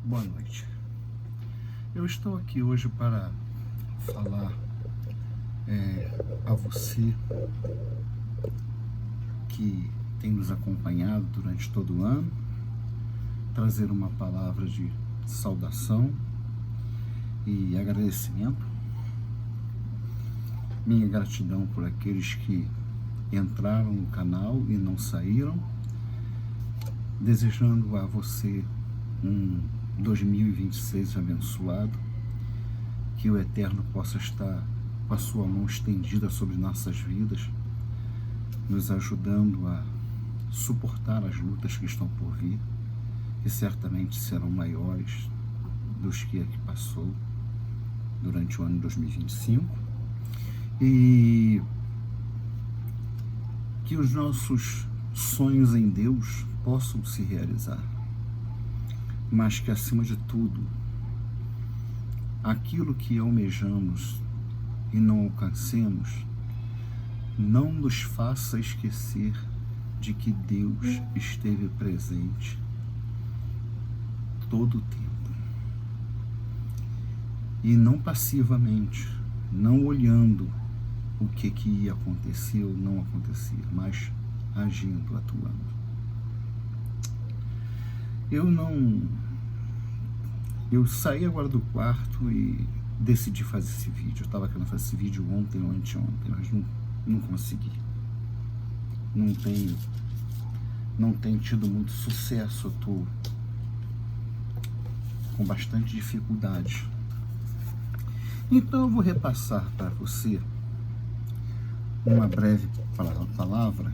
Boa noite. Eu estou aqui hoje para falar a você que tem nos acompanhado durante todo o ano, trazer uma palavra de saudação e agradecimento. Minha gratidão por aqueles que entraram no canal e não saíram, desejando a você um 2026 abençoado, que o Eterno possa estar com a sua mão estendida sobre nossas vidas, nos ajudando a suportar as lutas que estão por vir, que certamente serão maiores dos que aqui passou durante o ano 2025, e que os nossos sonhos em Deus possam se realizar, mas que, acima de tudo, aquilo que almejamos e não alcancemos, não nos faça esquecer de que Deus esteve presente todo o tempo. E não passivamente, não olhando o que ia acontecer ou não acontecer, mas agindo, atuando. Eu saí agora do quarto e decidi fazer esse vídeo. Eu estava querendo fazer esse vídeo ontem ou anteontem, mas não consegui. Não tenho tido muito sucesso. Eu estou com bastante dificuldade. Então eu vou repassar para você uma breve palavra,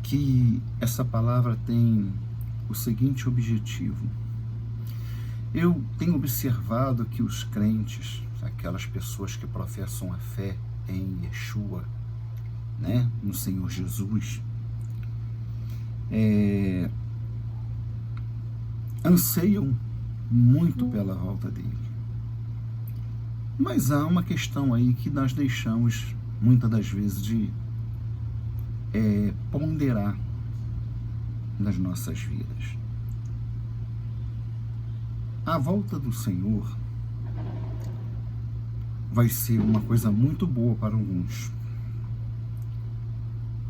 que essa palavra tem o seguinte objetivo. Eu tenho observado que os crentes, aquelas pessoas que professam a fé em Yeshua, no Senhor Jesus, anseiam muito pela volta dele. Mas há uma questão aí que nós deixamos, muitas das vezes, de ponderar nas nossas vidas. A volta do Senhor vai ser uma coisa muito boa para alguns.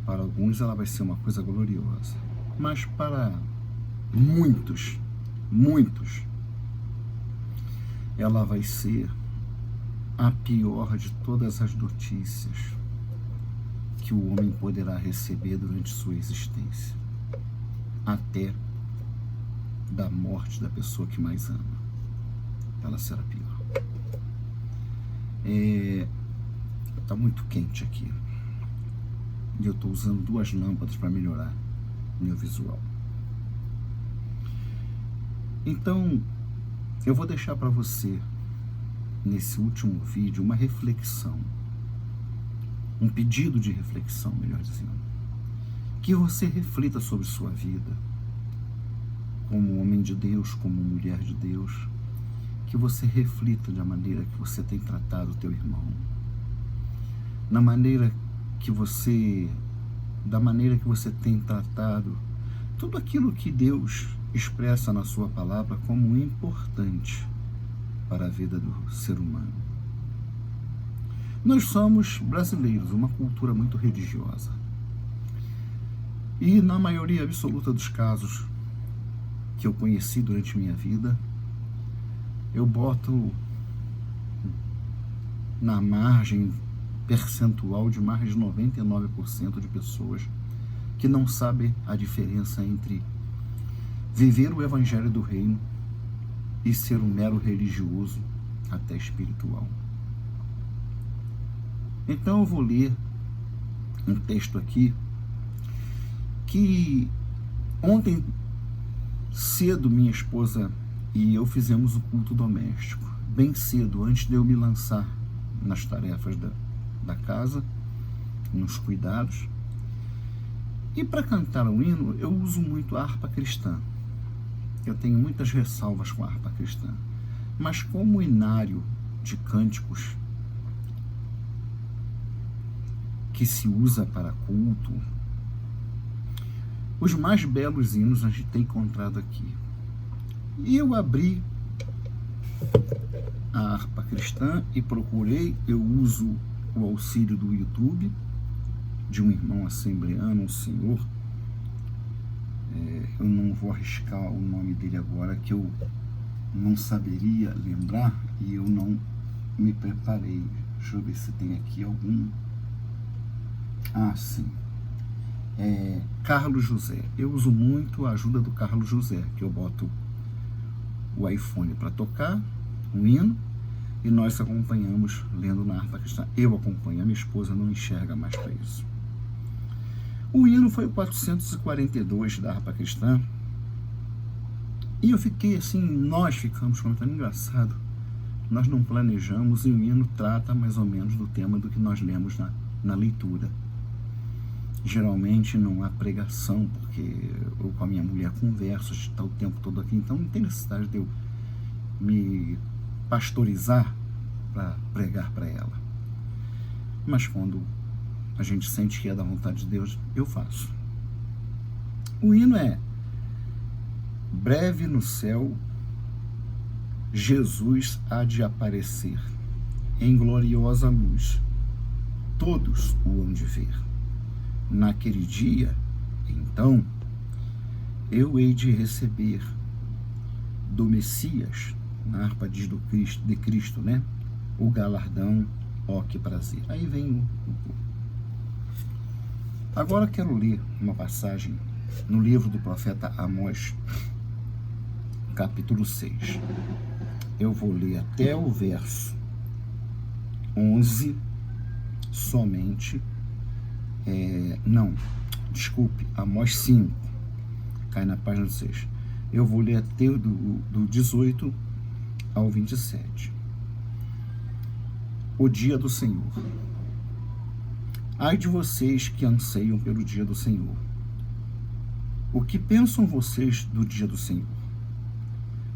Para alguns ela vai ser uma coisa gloriosa. Mas para muitos, ela vai ser a pior de todas as notícias que o homem poderá receber durante sua existência, até da morte da pessoa que mais ama. Ela será pior. Tá muito quente aqui e eu estou usando 2 lâmpadas para melhorar meu visual. Então eu vou deixar para você, nesse último vídeo, uma reflexão, um pedido de reflexão, melhor dizendo, que você reflita sobre sua vida como homem de Deus, como mulher de Deus, que você reflita da maneira que você tem tratado o teu irmão, da maneira que você tem tratado tudo aquilo que Deus expressa na sua palavra como importante para a vida do ser humano. Nós somos brasileiros, uma cultura muito religiosa. E na maioria absoluta dos casos que eu conheci durante minha vida, eu boto na margem percentual de mais de 99% de pessoas que não sabem a diferença entre viver o evangelho do reino e ser um mero religioso, até espiritual. Então eu vou ler um texto aqui que ontem cedo minha esposa e eu fizemos o culto doméstico, bem cedo, antes de eu me lançar nas tarefas da casa, nos cuidados. E para cantar o hino, eu uso muito a harpa cristã. Eu tenho muitas ressalvas com a harpa cristã, mas como inário de cânticos que se usa para culto, os mais belos hinos a gente tem encontrado aqui. E eu abri a harpa cristã e procurei. Eu uso o auxílio do YouTube, de um irmão assembleano, um senhor. Eu não vou arriscar o nome dele agora, que eu não saberia lembrar e eu não me preparei. Deixa eu ver se tem aqui algum. Ah, sim. Carlos José. Eu uso muito a ajuda do Carlos José, que eu boto o iPhone para tocar um hino e nós acompanhamos lendo na harpa cristã. Eu acompanho, a minha esposa não enxerga mais para isso. O hino foi o 442 da harpa cristã e eu fiquei assim, nós ficamos comentando, engraçado, nós não planejamos e o hino trata mais ou menos do tema do que nós lemos na leitura. Geralmente não há pregação, porque eu com a minha mulher converso, a gente está o tempo todo aqui, então não tem necessidade de eu me pastorizar para pregar para ela. Mas quando a gente sente que é da vontade de Deus, eu faço. O hino é: breve no céu Jesus há de aparecer, em gloriosa luz, todos o hão de ver. Naquele dia, então, eu hei de receber do Messias, na harpa diz de Cristo, né? O galardão, ó que prazer. Aí vem Agora quero ler uma passagem no livro do profeta Amós, capítulo 6. Eu vou ler até o verso 11 somente. Amós 5, cai na página 6. Eu vou ler até do 18 ao 27. O dia do Senhor. Ai de vocês que anseiam pelo dia do Senhor. O que pensam vocês do dia do Senhor?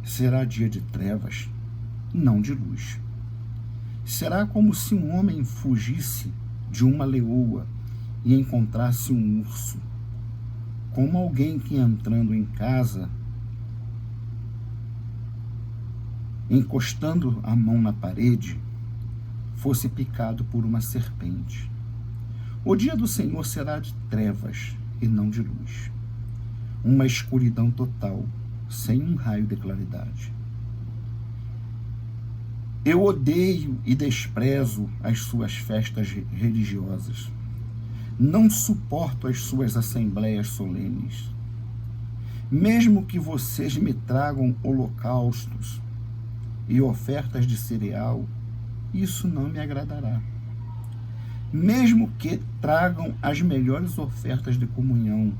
Será dia de trevas, não de luz. Será como se um homem fugisse de uma leoa e encontrasse um urso, como alguém que, entrando em casa, encostando a mão na parede, fosse picado por uma serpente. O dia do Senhor será de trevas e não de luz, uma escuridão total, sem um raio de claridade. Eu odeio e desprezo as suas festas religiosas. Não suporto as suas assembleias solenes. Mesmo que vocês me tragam holocaustos e ofertas de cereal, isso não me agradará. Mesmo que tragam as melhores ofertas de comunhão,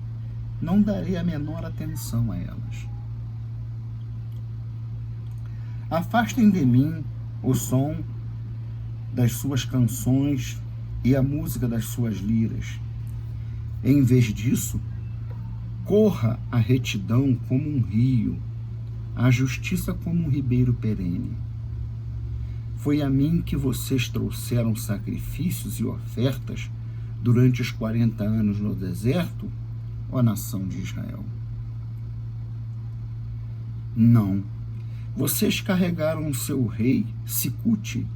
não darei a menor atenção a elas. Afastem de mim o som das suas canções e a música das suas liras. Em vez disso, corra a retidão como um rio, a justiça como um ribeiro perene. Foi a mim que vocês trouxeram sacrifícios e ofertas durante os 40 anos no deserto, ó nação de Israel? Não. Vocês carregaram o seu rei, Sicute,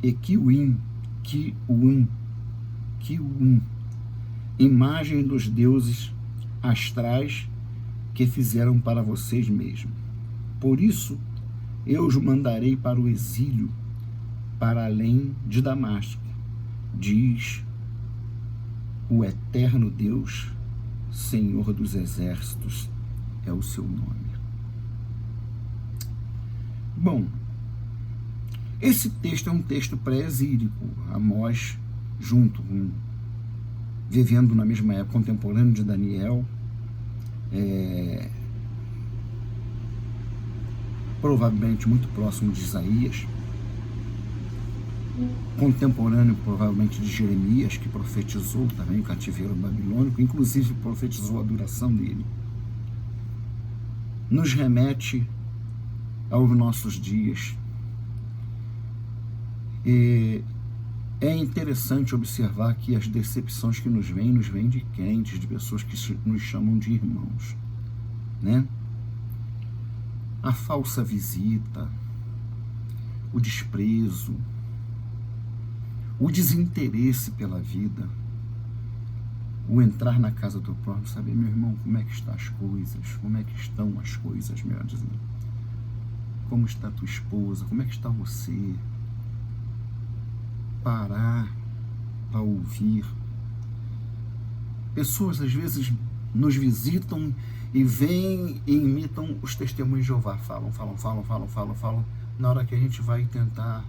e Kiuim, imagem dos deuses astrais que fizeram para vocês mesmos. Por isso, eu os mandarei para o exílio, para além de Damasco, diz o eterno Deus, Senhor dos exércitos, é o seu nome. Bom, esse texto é um texto pré-exílico. Amós, vivendo na mesma época, contemporâneo de Daniel, provavelmente muito próximo de Isaías, contemporâneo provavelmente de Jeremias, que profetizou também o cativeiro babilônico, inclusive profetizou a duração dele. Nos remete aos nossos dias. É interessante observar que as decepções que nos vêm de crentes, de pessoas que nos chamam de irmãos, né? a falsa visita, o desprezo, o desinteresse pela vida, o entrar na casa do próximo, saber, meu irmão, como é que estão as coisas, melhor dizendo, como está a tua esposa, como é que está você, parar para ouvir. Pessoas às vezes nos visitam e vêm e imitam os testemunhos de Jeová, falam, na hora que a gente vai tentar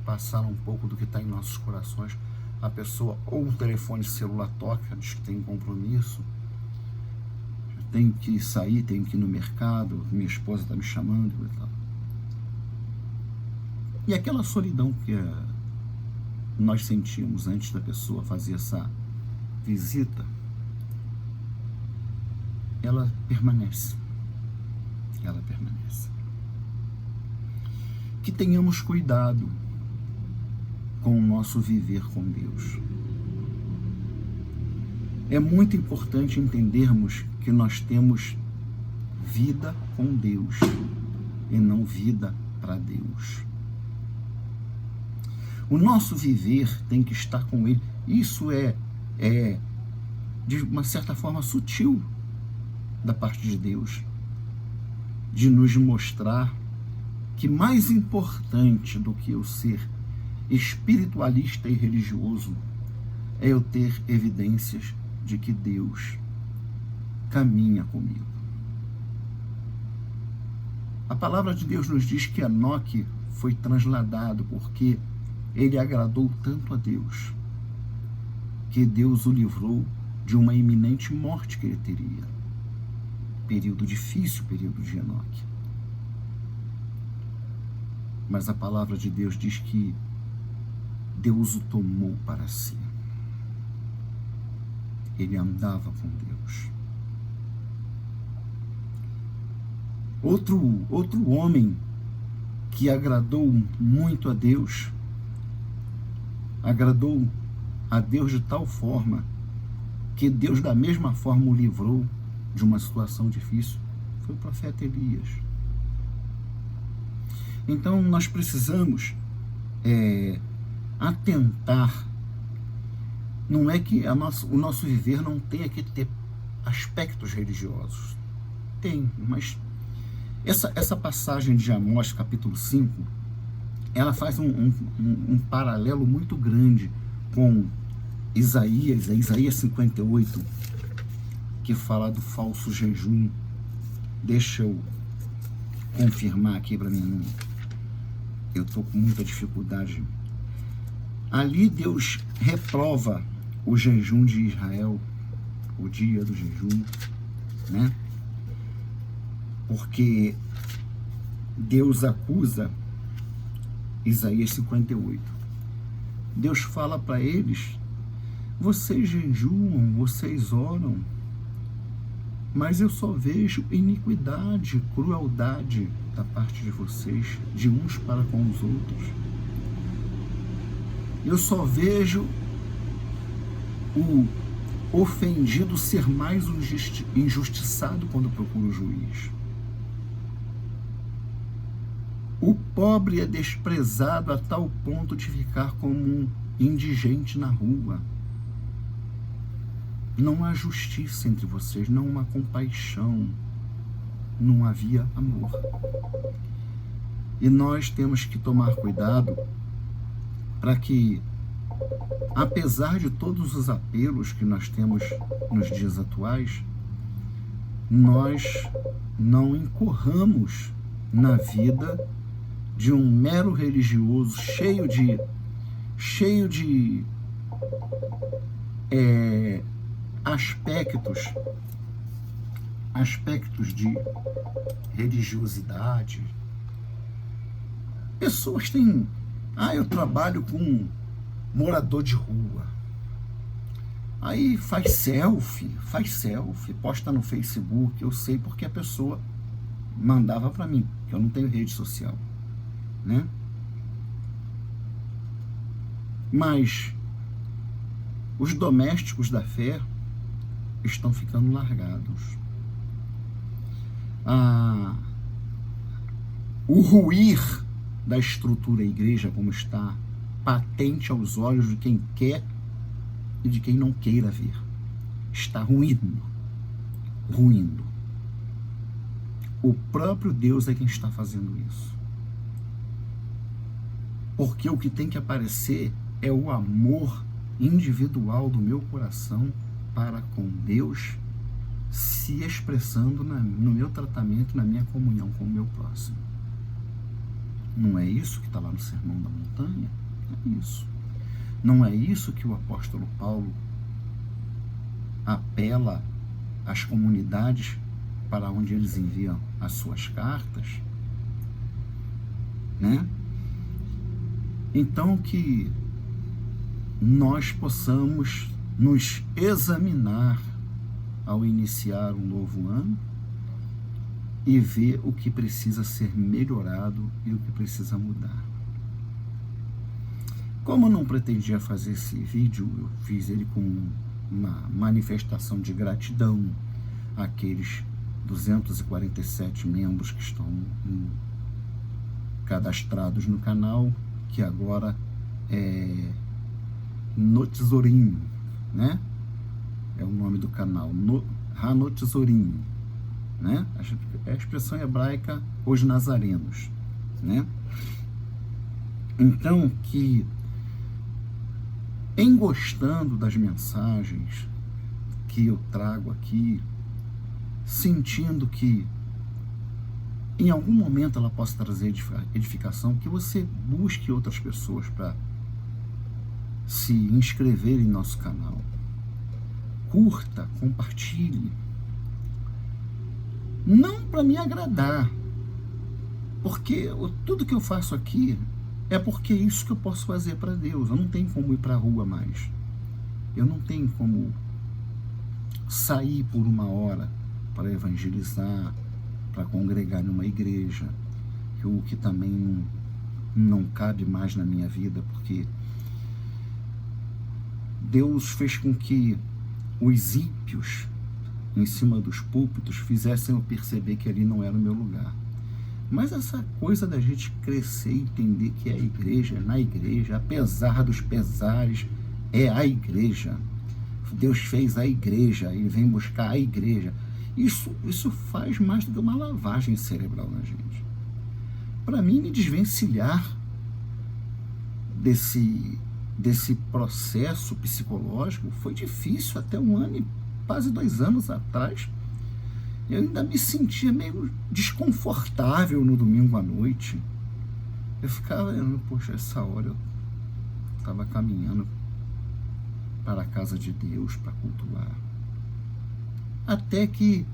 passar um pouco do que está em nossos corações, a pessoa, ou o telefone celular toca, diz que tem compromisso, tenho que sair, tenho que ir no mercado, minha esposa está me chamando e tal. E aquela solidão que nós sentimos antes da pessoa fazer essa visita, ela permanece. Que tenhamos cuidado com o nosso viver com Deus. É muito importante entendermos que nós temos vida com Deus e não vida para Deus. O nosso viver tem que estar com Ele. Isso é de uma certa forma sutil da parte de Deus, de nos mostrar que mais importante do que eu ser espiritualista e religioso é eu ter evidências de que Deus caminha comigo. A palavra de Deus nos diz que Enoque foi transladado porque ele agradou tanto a Deus, que Deus o livrou de uma iminente morte que ele teria. Período difícil, período de Enoque. Mas a palavra de Deus diz que Deus o tomou para si. Ele andava com Deus. Outro homem que agradou muito a Deus, agradou a Deus de tal forma que Deus da mesma forma o livrou de uma situação difícil, foi o profeta Elias. Então nós precisamos atentar. Não é que o nosso viver não tenha que ter aspectos religiosos. Tem, mas essa passagem de Amós, capítulo 5, ela faz um paralelo muito grande com Isaías 58, que fala do falso jejum. Deixa eu confirmar aqui para mim. Eu estou com muita dificuldade. Ali Deus reprova o jejum de Israel, o dia do jejum, né? Porque Deus acusa Isaías 58. Deus fala para eles: vocês jejuam, vocês oram, mas eu só vejo iniquidade, crueldade da parte de vocês, de uns para com os outros. Eu só vejo o ofendido ser mais injustiçado quando procura o juiz. O pobre é desprezado a tal ponto de ficar como um indigente na rua. Não há justiça entre vocês, não há compaixão, não havia amor. E nós temos que tomar cuidado para que, apesar de todos os apelos que nós temos nos dias atuais, nós não incorramos na vida de um mero religioso cheio de aspectos de religiosidade. Pessoas têm... eu trabalho com morador de rua. Aí faz selfie, posta no Facebook. Eu sei porque a pessoa mandava para mim, que eu não tenho rede social, né? Mas os domésticos da fé estão ficando largados. o ruir da estrutura igreja como está patente aos olhos de quem quer e de quem não queira ver. Está ruindo. O próprio Deus é quem está fazendo isso. Porque o que tem que aparecer é o amor individual do meu coração para com Deus, se expressando no meu tratamento, na minha comunhão com o meu próximo. Não é isso que está lá no Sermão da Montanha? É isso. Não é isso que o apóstolo Paulo apela às comunidades para onde eles enviam as suas cartas, né? Então que nós possamos nos examinar ao iniciar um novo ano e ver o que precisa ser melhorado e o que precisa mudar. Como eu não pretendia fazer esse vídeo, eu fiz ele com uma manifestação de gratidão àqueles 247 membros que estão cadastrados no canal, que agora é No Tesourinho, né? É o nome do canal, No Tesourinho, né? É a expressão hebraica, os nazarenos, né? Então, que em gostando das mensagens que eu trago aqui, sentindo que em algum momento ela possa trazer edificação, que você busque outras pessoas para se inscrever em nosso canal. Curta, compartilhe. Não para me agradar, porque tudo que eu faço aqui é porque é isso que eu posso fazer para Deus. Eu não tenho como ir para a rua mais. Eu não tenho como sair por uma hora para evangelizar, para congregar numa igreja, o que também não cabe mais na minha vida, porque Deus fez com que os ímpios em cima dos púlpitos fizessem eu perceber que ali não era o meu lugar. Mas essa coisa da gente crescer e entender que é a igreja, na igreja, apesar dos pesares, é a igreja. Deus fez a igreja, Ele vem buscar a igreja. Isso faz mais do que uma lavagem cerebral na gente. Para mim, me desvencilhar desse processo psicológico foi difícil. Até 1 ano e quase 2 anos atrás, eu ainda me sentia meio desconfortável no domingo à noite. Eu ficava, poxa, essa hora eu estava caminhando para a casa de Deus para cultuar. Até que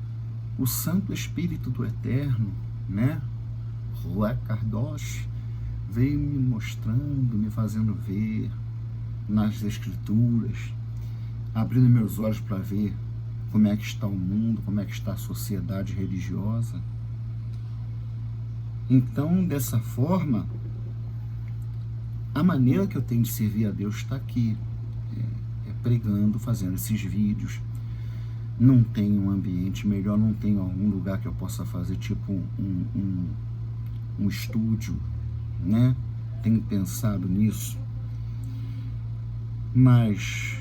o Santo Espírito do Eterno, né, Ruach Kadosh, veio me mostrando, me fazendo ver nas Escrituras, abrindo meus olhos para ver como é que está o mundo, como é que está a sociedade religiosa. Então, dessa forma, a maneira que eu tenho de servir a Deus está aqui, pregando, fazendo esses vídeos. Não tem um ambiente melhor, não tem algum lugar que eu possa fazer, tipo um estúdio, né? Tenho pensado nisso, mas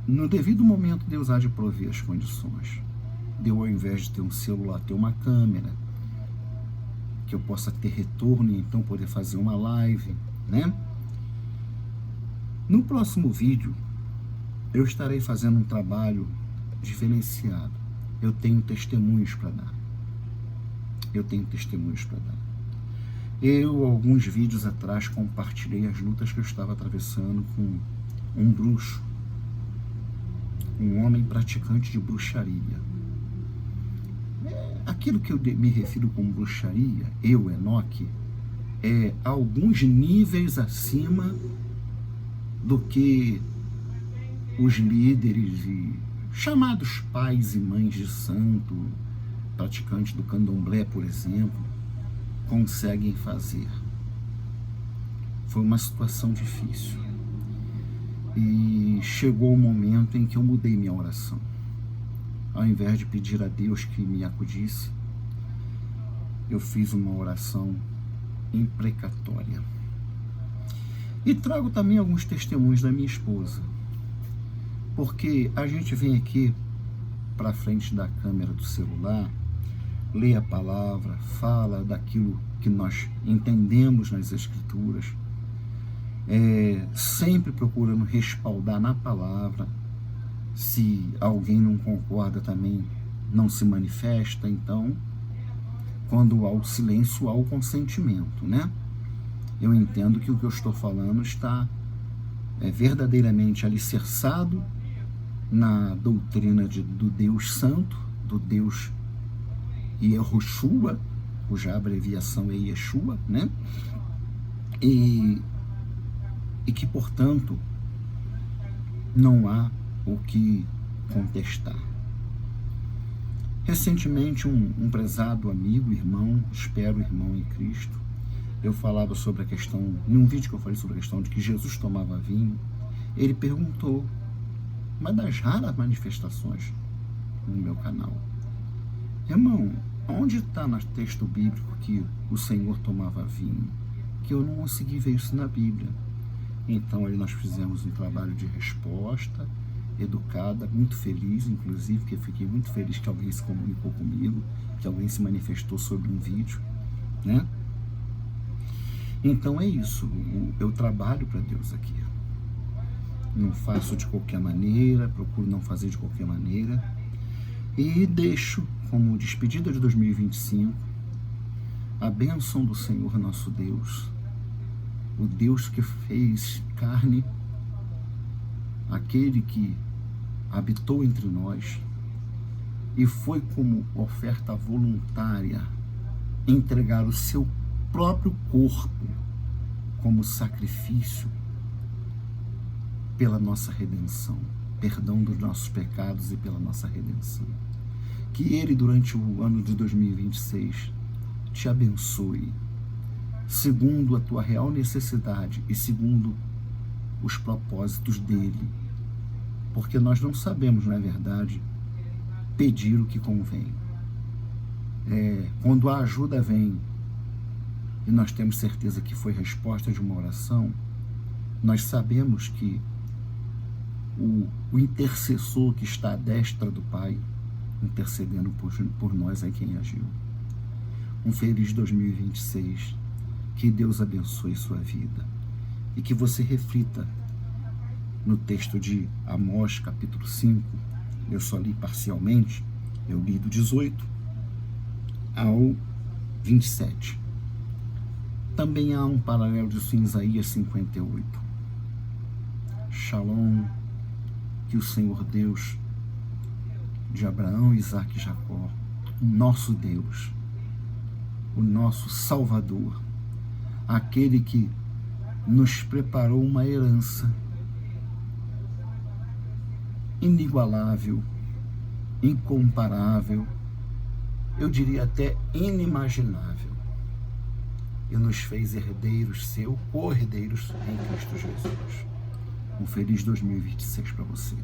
no devido momento Deus há de prover as condições. Deu, ao invés de ter um celular, ter uma câmera, que eu possa ter retorno e então poder fazer uma live, né? No próximo vídeo, eu estarei fazendo um trabalho diferenciado. Eu tenho testemunhos para dar. Eu, alguns vídeos atrás, compartilhei as lutas que eu estava atravessando com um bruxo, um homem praticante de bruxaria. Aquilo que eu me refiro com bruxaria, eu, Enoque, é alguns níveis acima do que os líderes e chamados pais e mães de santo, praticantes do candomblé, por exemplo, conseguem fazer. Foi uma situação difícil. E chegou o momento em que eu mudei minha oração. Ao invés de pedir a Deus que me acudisse, eu fiz uma oração imprecatória. E trago também alguns testemunhos da minha esposa, porque a gente vem aqui para frente da câmera do celular, lê a palavra, fala daquilo que nós entendemos nas Escrituras, sempre procurando respaldar na palavra. Se alguém não concorda também não se manifesta. Então, quando há o silêncio, há o consentimento, né? Eu entendo que o que eu estou falando está verdadeiramente alicerçado na doutrina do Deus Santo, do Deus Yehoshua, cuja abreviação é Yeshua, né? E que, portanto, não há o que contestar. Recentemente, um prezado amigo, irmão, espero irmão em Cristo, eu falava sobre a questão, em um vídeo que eu falei sobre a questão de que Jesus tomava vinho, ele perguntou, uma das raras manifestações no meu canal, irmão, onde está no texto bíblico que o Senhor tomava vinho? Que eu não consegui ver isso na Bíblia. Então aí nós fizemos um trabalho de resposta educada, muito feliz, inclusive, que eu fiquei muito feliz que alguém se comunicou comigo, que alguém se manifestou sobre um vídeo, né? Então é isso, eu trabalho para Deus aqui. Não faço de qualquer maneira, procuro não fazer de qualquer maneira, e deixo como despedida de 2025 a bênção do Senhor nosso Deus, o Deus que fez carne, aquele que habitou entre nós e foi como oferta voluntária entregar o seu próprio corpo como sacrifício pela nossa redenção, perdão dos nossos pecados e pela nossa redenção. Que Ele, durante o ano de 2026, te abençoe, segundo a tua real necessidade e segundo os propósitos dEle, porque nós não sabemos, na verdade, pedir o que convém. Quando a ajuda vem e nós temos certeza que foi resposta de uma oração, nós sabemos que o intercessor que está à destra do Pai, intercedendo por nós, é quem agiu. Um feliz 2026, que Deus abençoe sua vida e que você reflita no texto de Amós, capítulo 5, eu só li parcialmente, eu li do 18 ao 27. Também há um paralelo disso em Isaías 58. Shalom, que o Senhor Deus de Abraão, Isaque e Jacó, o nosso Deus, o nosso Salvador, aquele que nos preparou uma herança inigualável, incomparável, eu diria até inimaginável, e nos fez herdeiros co-herdeiros em Cristo Jesus. Um feliz 2026 para você.